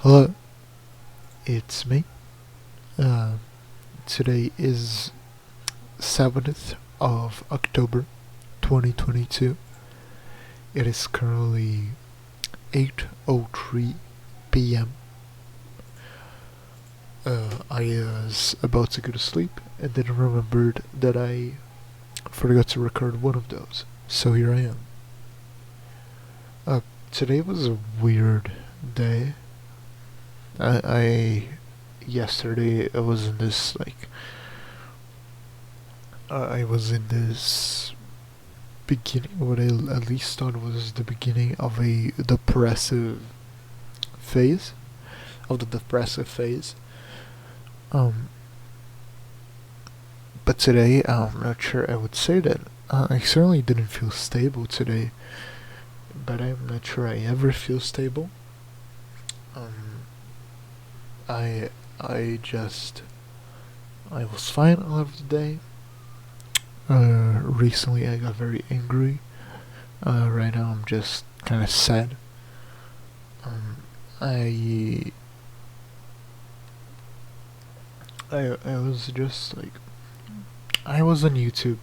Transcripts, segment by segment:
Hello, it's me. Uh, Today is 7th of October 2022. It is currently 8:03 p.m. I was about to go to sleep and then remembered that I forgot to record one of those. So here I am. Uh, Today was a weird day. I yesterday I was in this I was in this beginning, what I at least thought was the beginning of a depressive phase, of the depressive phase. Um, but today I'm not sure I would say that. I certainly didn't feel stable today, but I'm not sure I ever feel stable. Um, I I just I was fine all of the day. Recently I got very angry. Right now I'm just kind of sad. Um, I I was just like I was on YouTube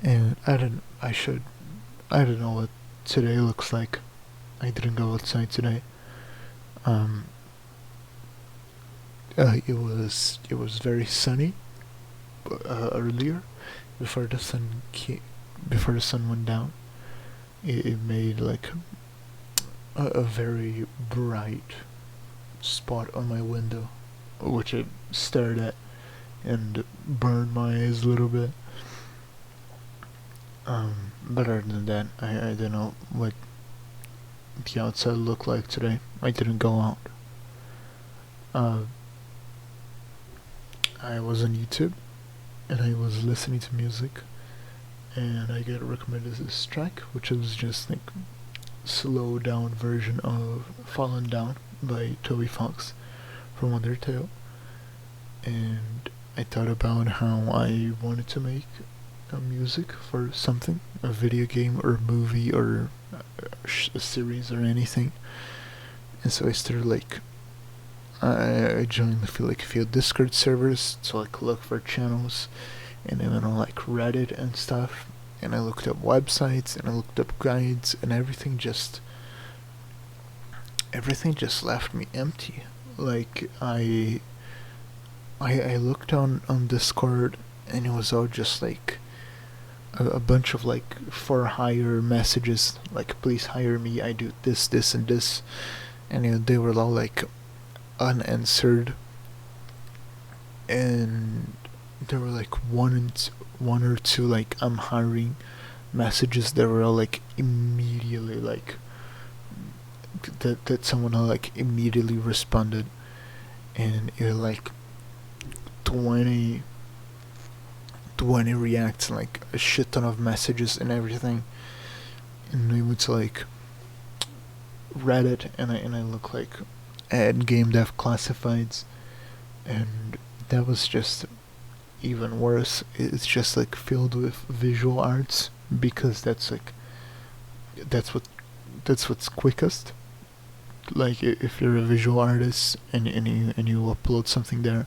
and I don't know what today looks like. I didn't go outside today. Um, it was very sunny earlier before before the sun went down. It made like a very bright spot on my window, which I stared at and burned my eyes a little bit. But other than that, I don't know what the outside looked like today. I didn't go out. Uh, I was on YouTube and I was listening to music, and I got recommended this track, which was just like slow down version of "Fallen Down" by Toby Fox from Undertale, and I thought about how I wanted to make music for something, a video game or a movie or a series or anything. And so I started like I joined a few Discord servers to like look for channels, and then on like Reddit and stuff. And I looked up websites and I looked up guides, and everything just left me empty. Like I looked on Discord, and it was all just like a bunch of like for hire messages, like please hire me, I do this and this, and they were all like unanswered, and there were like one or two like I'm hiring messages that were all like immediately like that someone like immediately responded, and it was like 20 20 reacts and like a shit ton of messages and everything. And we went to like Reddit, and I look like at game dev classifieds, and that was just even worse. It's just like filled with visual arts, because that's what that's what's quickest. Like if you're a visual artist and you upload something there,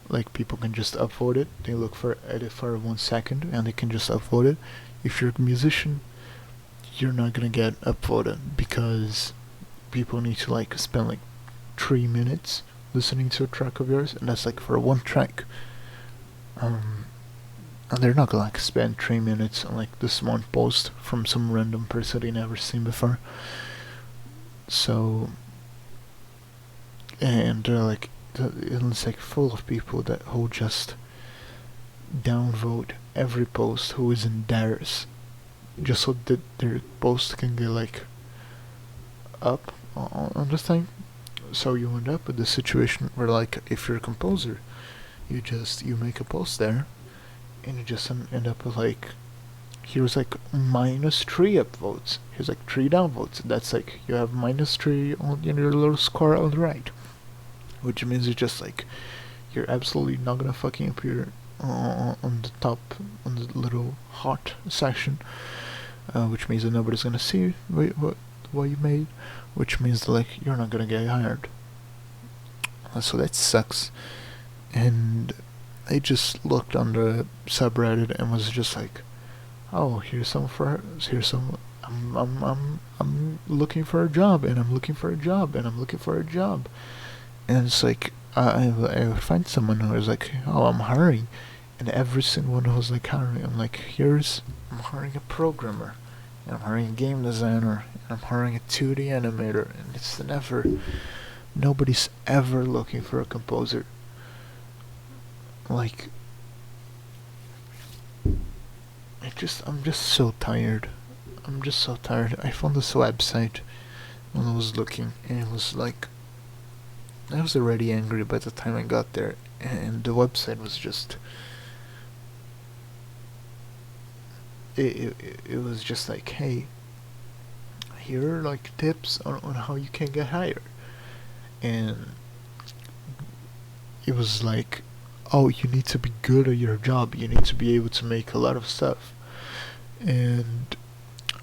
like people can just upload it. They look for edit for 1 second and they can just upload it. If you're a musician, you're not gonna get uploaded, because people need to like spend like 3 minutes listening to a track of yours, and that's like for one track. And they're not gonna like spend 3 minutes on like this one post from some random person they never seen before. So, and they're like, it's like full of people that who just downvote every post who isn't theirs, just so that their post can get like up on the thing. So you end up with the situation where like if you're a composer, you make a post there, and you just end up with like here's like -3 upvotes, here's like 3 downvotes. That's like you have -3 on your little score on the right, which means it's just like you're absolutely not gonna fucking appear on the top, on the little hot section, which means that nobody's gonna see what you made, which means that like you're not gonna get hired. So that sucks. And I just looked on the subreddit and was just like, oh, here's some. I'm looking for a job, and I'm looking for a job, and I'm looking for a job, and it's like I would find someone who was like, oh, I'm hiring, and every single one who was like hiring, I'm hiring a programmer, and I'm hiring a game designer, and I'm hiring a 2D animator, and nobody's ever looking for a composer. Like, I'm just so tired. I'm just so tired. I found this website when I was looking, and it was like, I was already angry by the time I got there, and the website was just, it was just like, hey, here are like tips on how you can get hired, and it was like, oh, you need to be good at your job, you need to be able to make a lot of stuff, and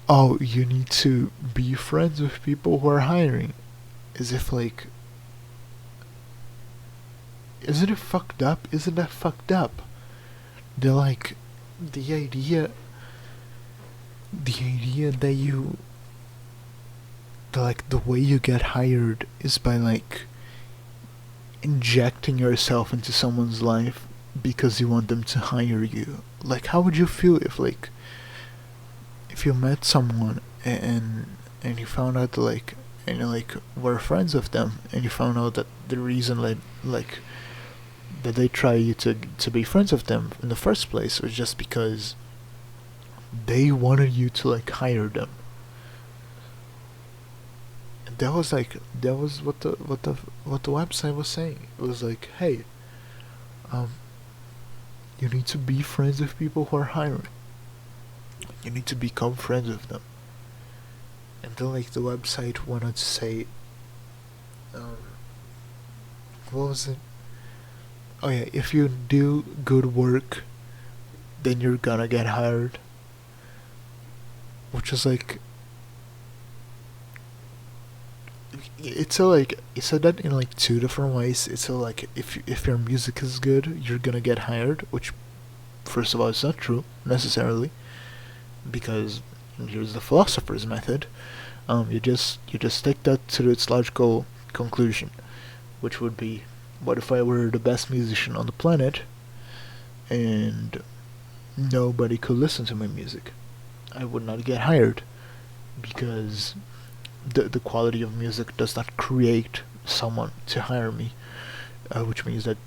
oh, you need to be friends with people who are hiring, as if like, isn't it fucked up? Isn't that fucked up? They're like, the idea, the idea that you, like, the way you get hired is by like injecting yourself into someone's life because you want them to hire you. Like, how would you feel if like, if you met someone and you found out that, like, and you like were friends with them, and you found out that the reason like that they try you to be friends with them in the first place was just because they wanted you to like hire them. And that was like, that was what the website was saying. It was like, hey, um you need to be friends with people who are hiring. You need to become friends with them. And then like the website wanted to say, um what was it? Oh yeah, if you do good work, then you're gonna get hired. Which is like, it's a like, it said that in like two different ways. It's a like, if your music is good, you're gonna get hired. Which, first of all, is not true necessarily, because here's the philosopher's method. You just take that to its logical conclusion, which would be, what if I were the best musician on the planet, and nobody could listen to my music? I would not get hired, because the quality of music does not create someone to hire me, which means that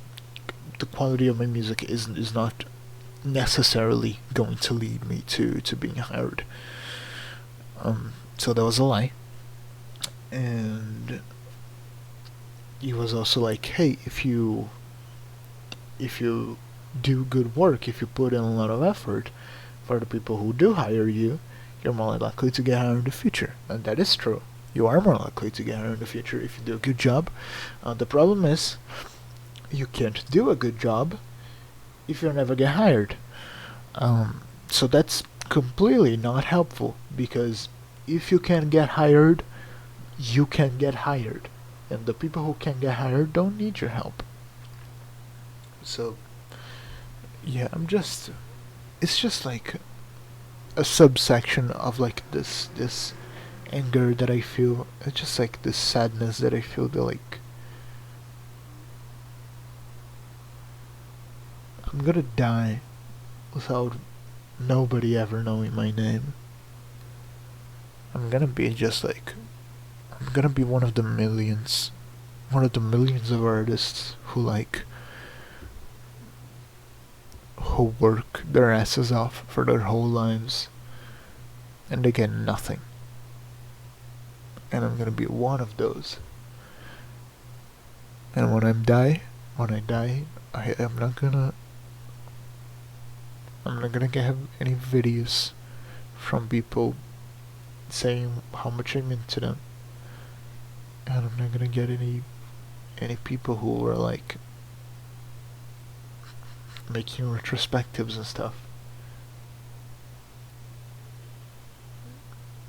the quality of my music is not necessarily going to lead me to being hired. So that was a lie, and he was also like, hey, if you do good work, if you put in a lot of effort, for the people who do hire you, you're more likely to get hired in the future. And that is true. You are more likely to get hired in the future if you do a good job. The problem is, you can't do a good job if you never get hired. So that's completely not helpful, because if you can get hired, you can get hired. And the people who can get hired don't need your help. So, yeah, it's just like a subsection of like this anger that I feel. It's just like this sadness that I feel, that like, I'm gonna die without nobody ever knowing my name. I'm gonna be just like, I'm gonna be one of the millions of artists who like, who work their asses off for their whole lives, and they get nothing. And I'm gonna be one of those. And when I die, I'm not gonna have any videos from people saying how much I meant to them, and I'm not gonna get any people who were like making retrospectives and stuff.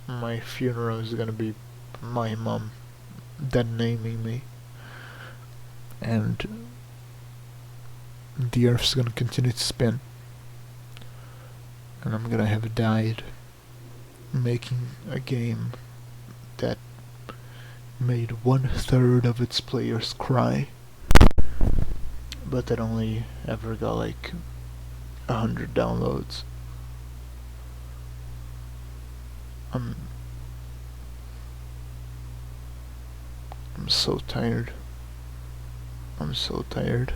My funeral is gonna be my mom dead naming me, and the Earth's gonna continue to spin, and I'm gonna have died making a game that made 1/3 of its players cry, but that only ever got like 100 downloads. I'm so tired. I'm so tired.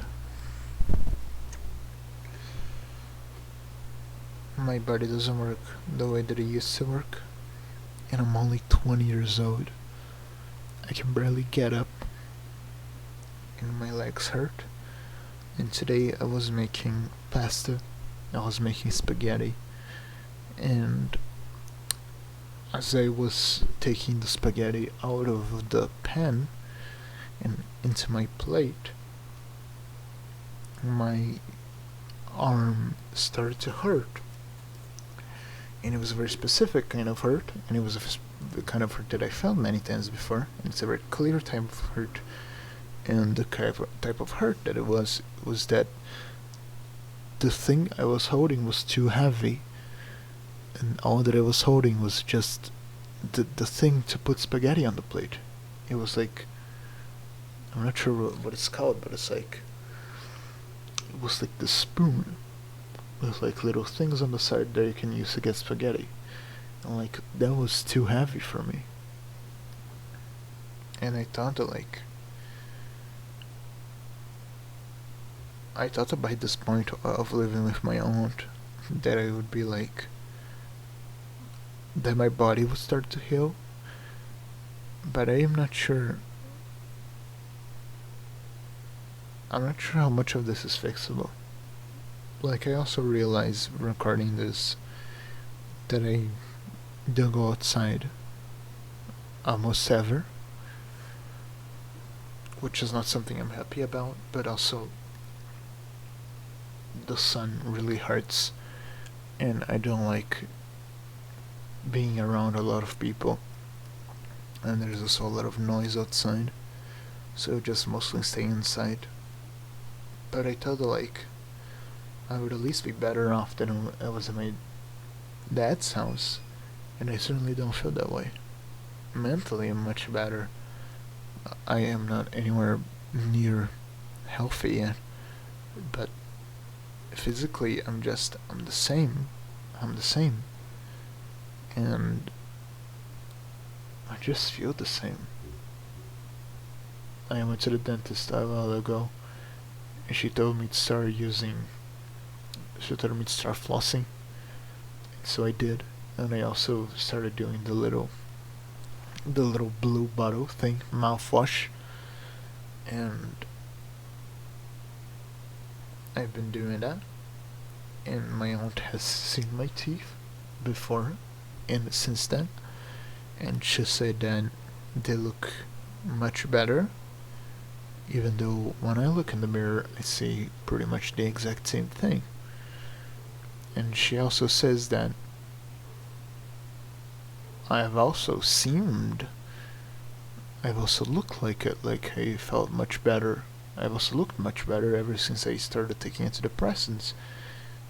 My body doesn't work the way that it used to work, and I'm only 20 years old. I can barely get up, and my legs hurt. And today I was making pasta, I was making spaghetti, and as I was taking the spaghetti out of the pan and into my plate, my arm started to hurt. And it was a very specific kind of hurt, and it was the kind of hurt that I felt many times before. And it's a very clear type of hurt. And the type of hurt that it was that the thing I was holding was too heavy, and all that I was holding was just the thing to put spaghetti on the plate. It was like, I'm not sure what it's called, but it's like, it was like the spoon with like little things on the side that you can use to get spaghetti, and like that was too heavy for me. And I thought that by this point of living with my aunt that I would be like, that my body would start to heal, but I am not sure. I'm not sure how much of this is fixable. Like, I also realize recording this that I don't go outside almost ever, which is not something I'm happy about, but also the sun really hurts, and I don't like being around a lot of people, and there's also a lot of noise outside, so I just mostly stay inside. But I thought like I would at least be better off than I was at my dad's house, and I certainly don't feel that way. Mentally, I'm much better. I am not anywhere near healthy yet, but physically, I'm the same. I'm the same. And I just feel the same. I went to the dentist a while ago, and she told me to start flossing. So I did, and I also started doing the little blue bottle thing, mouthwash, and I've been doing that. And my aunt has seen my teeth before and since then, and she said that they look much better, even though when I look in the mirror I see pretty much the exact same thing. And she also says that I've also looked like it, like I felt much better. I've also looked much better ever since I started taking antidepressants,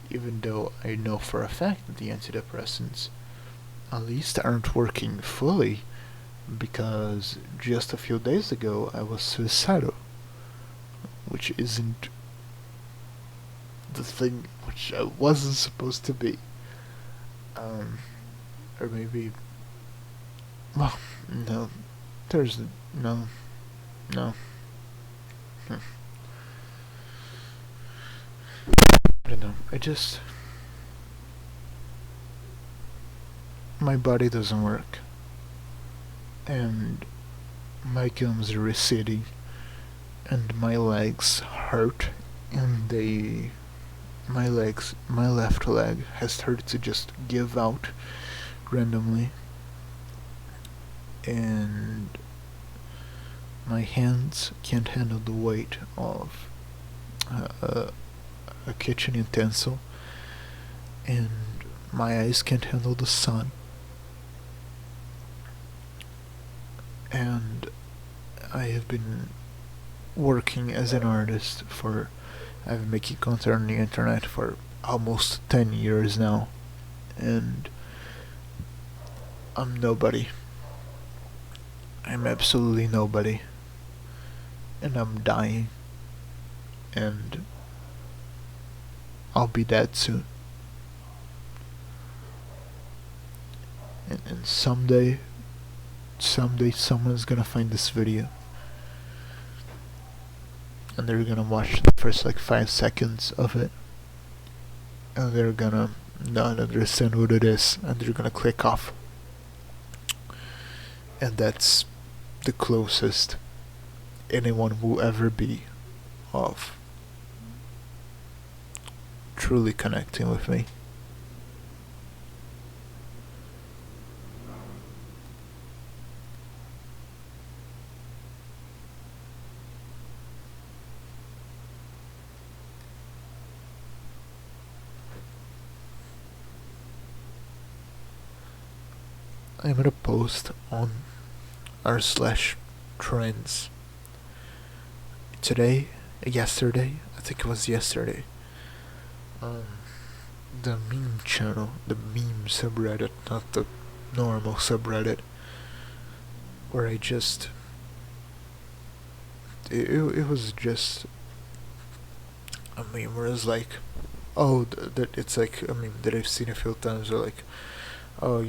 even though I know for a fact that the antidepressants at least aren't working fully, because just a few days ago I was suicidal, which isn't the thing which I wasn't supposed to be. Or maybe, well, no, there's no. I don't know, my body doesn't work, and my gums are receding, and my legs hurt, and my left leg has started to just give out randomly, and my hands can't handle the weight of a kitchen utensil, and my eyes can't handle the sun, and I have been working as an artist for. I've been making content on the internet for almost 10 years now, and I'm nobody. I'm absolutely nobody, and I'm dying, and I'll be dead soon. And someday someone's gonna find this video, and they're gonna watch the first like 5 seconds of it, and they're gonna not understand what it is, and they're gonna click off. And that's the closest anyone will ever be of truly connecting with me. I'm gonna post on r/trends yesterday, I think it was yesterday, um, the meme channel, the meme subreddit, not the normal subreddit, where I just, it was just a meme where it's like, oh, that it's like a meme that I've seen a few times, where like, oh,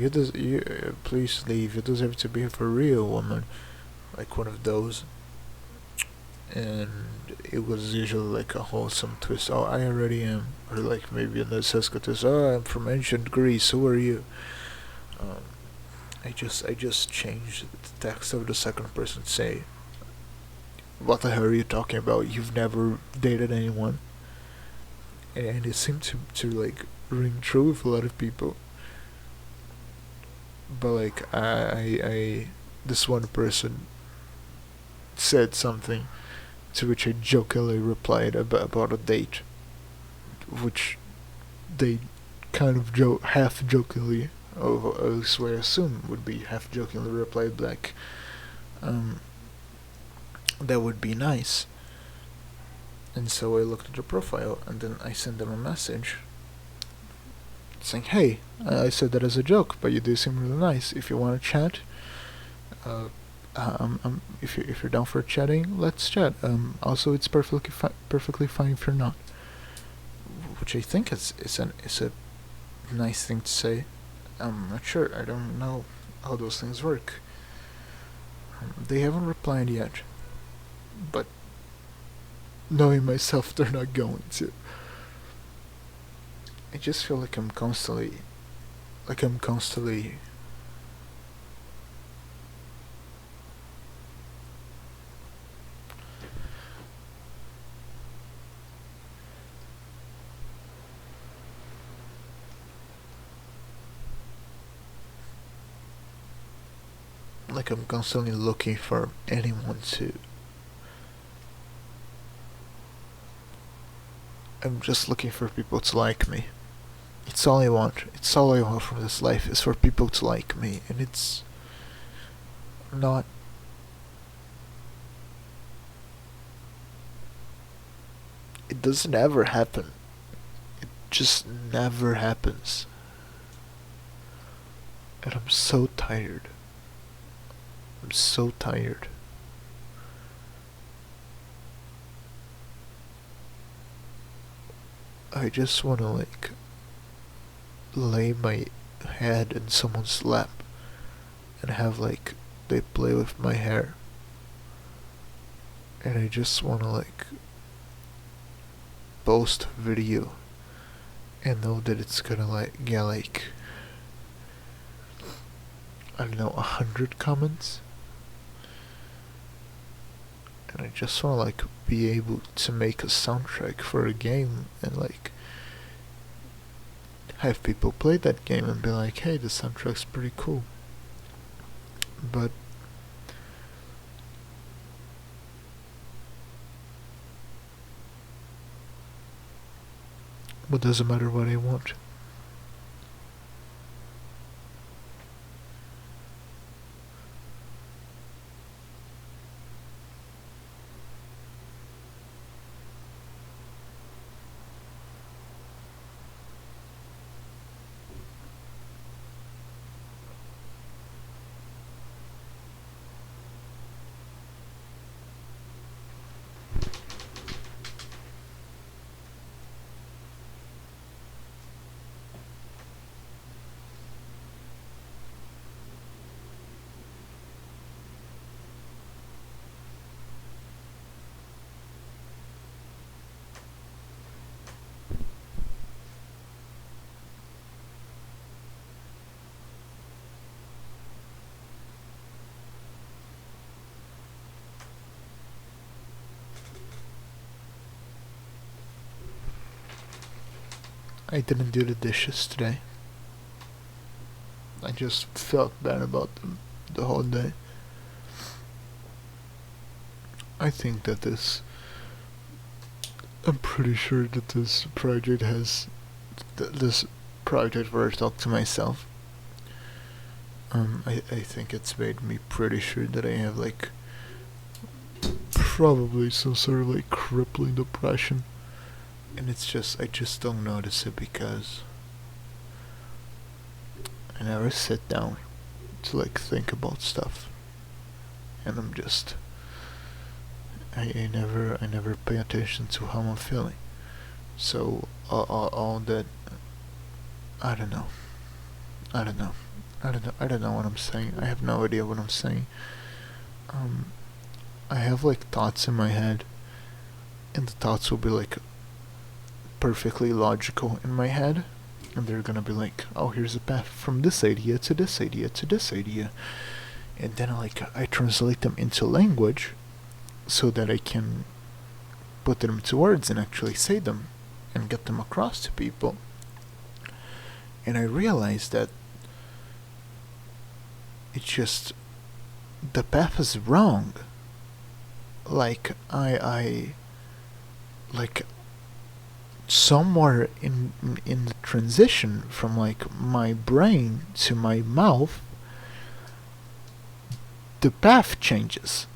please leave, you deserve to be here for real, woman, like one of those. And it was usually like a wholesome twist. Oh, I already am, or like maybe in the Seska twist. Oh, I'm from ancient Greece. Who are you? Um, I just changed the text of the second person to say, "What the hell are you talking about? You've never dated anyone." And it seemed to like ring true with a lot of people. But like I this one person said something to which I jokingly replied about a date, which they kind of half jokingly, oh, so I assume would be half jokingly replied back, um, that would be nice. And so I looked at the profile and then I sent them a message saying, hey, I said that as a joke, but you do seem really nice. If you want to chat, if you're down for chatting, let's chat. Also, it's perfectly fine if you're not. Which I think is a nice thing to say. I'm not sure. I don't know how those things work. They haven't replied yet, but knowing myself, they're not going to. I just feel like I'm constantly looking for anyone to. I'm just looking for people to like me. It's all I want. It's all I want from this life is for people to like me, and it's not. It doesn't ever happen. It just never happens. And I'm so tired. I'm so tired. I just wanna like lay my head in someone's lap and have like they play with my hair. And I just wanna like post a video and know that it's gonna like get like, I don't know, 100 comments. And I just wanna like be able to make a soundtrack for a game and like have people play that game and be like, hey, the soundtrack's pretty cool. But it doesn't matter what I want. I didn't do the dishes today. I just felt bad about them the whole day. I think that I'm pretty sure that this project has. This project where I talk to myself. I think it's made me pretty sure that I have like probably some sort of like crippling depression. And it's just, I just don't notice it because I never sit down to like think about stuff. And I'm just, I never pay attention to how I'm feeling. So all that, I don't know. I don't know. I don't know what I'm saying. I have no idea what I'm saying. I have like thoughts in my head, and the thoughts will be like perfectly logical in my head, and they're gonna be like, oh, here's a path from this idea to this idea to this idea, and then I translate them into language, so that I can put them into words and actually say them, and get them across to people. And I realize that it's just the path is wrong. Like I like somewhere in the transition from like my brain to my mouth, the path changes,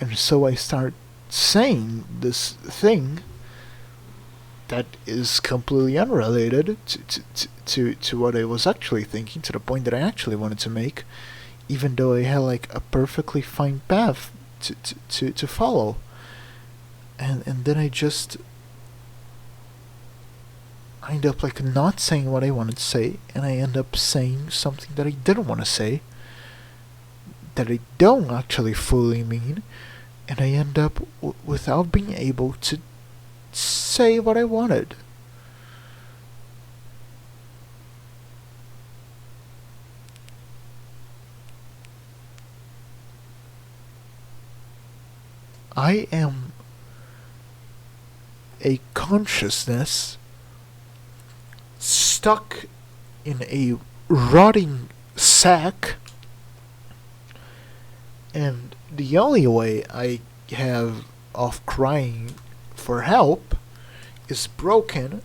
and so I start saying this thing that is completely unrelated to what I was actually thinking, to the point that I actually wanted to make, even though I had like a perfectly fine path to follow. And then I end up like not saying what I wanted to say, and I end up saying something that I didn't want to say, that I don't actually fully mean, and I end up without being able to say what I wanted. I am a consciousness stuck in a rotting sack, and the only way I have of crying for help is broken,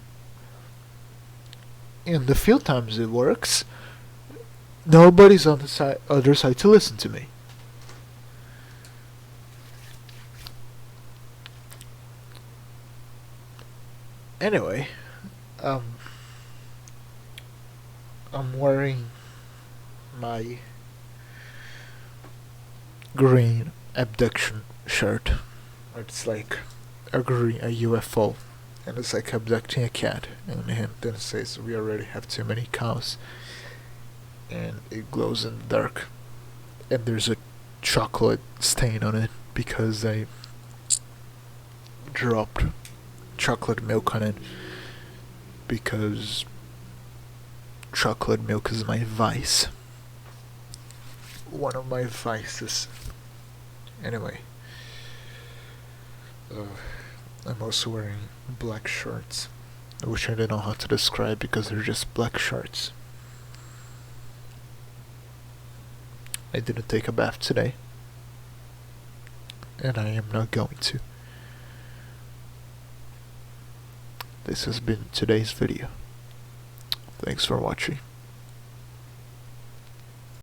and the few times it works, nobody's on the other side to listen to me. Anyway, I'm wearing my green abduction shirt. It's like a UFO, and it's like abducting a cat, and then it says we already have too many cows, and it glows in the dark, and there's a chocolate stain on it because I dropped chocolate milk on it, because chocolate milk is my vice. One of my vices. Anyway, I'm also wearing black shorts, which I don't know how to describe because they're just black shorts. I didn't take a bath today, and I am not going to. This has been today's video. Thanks for watching.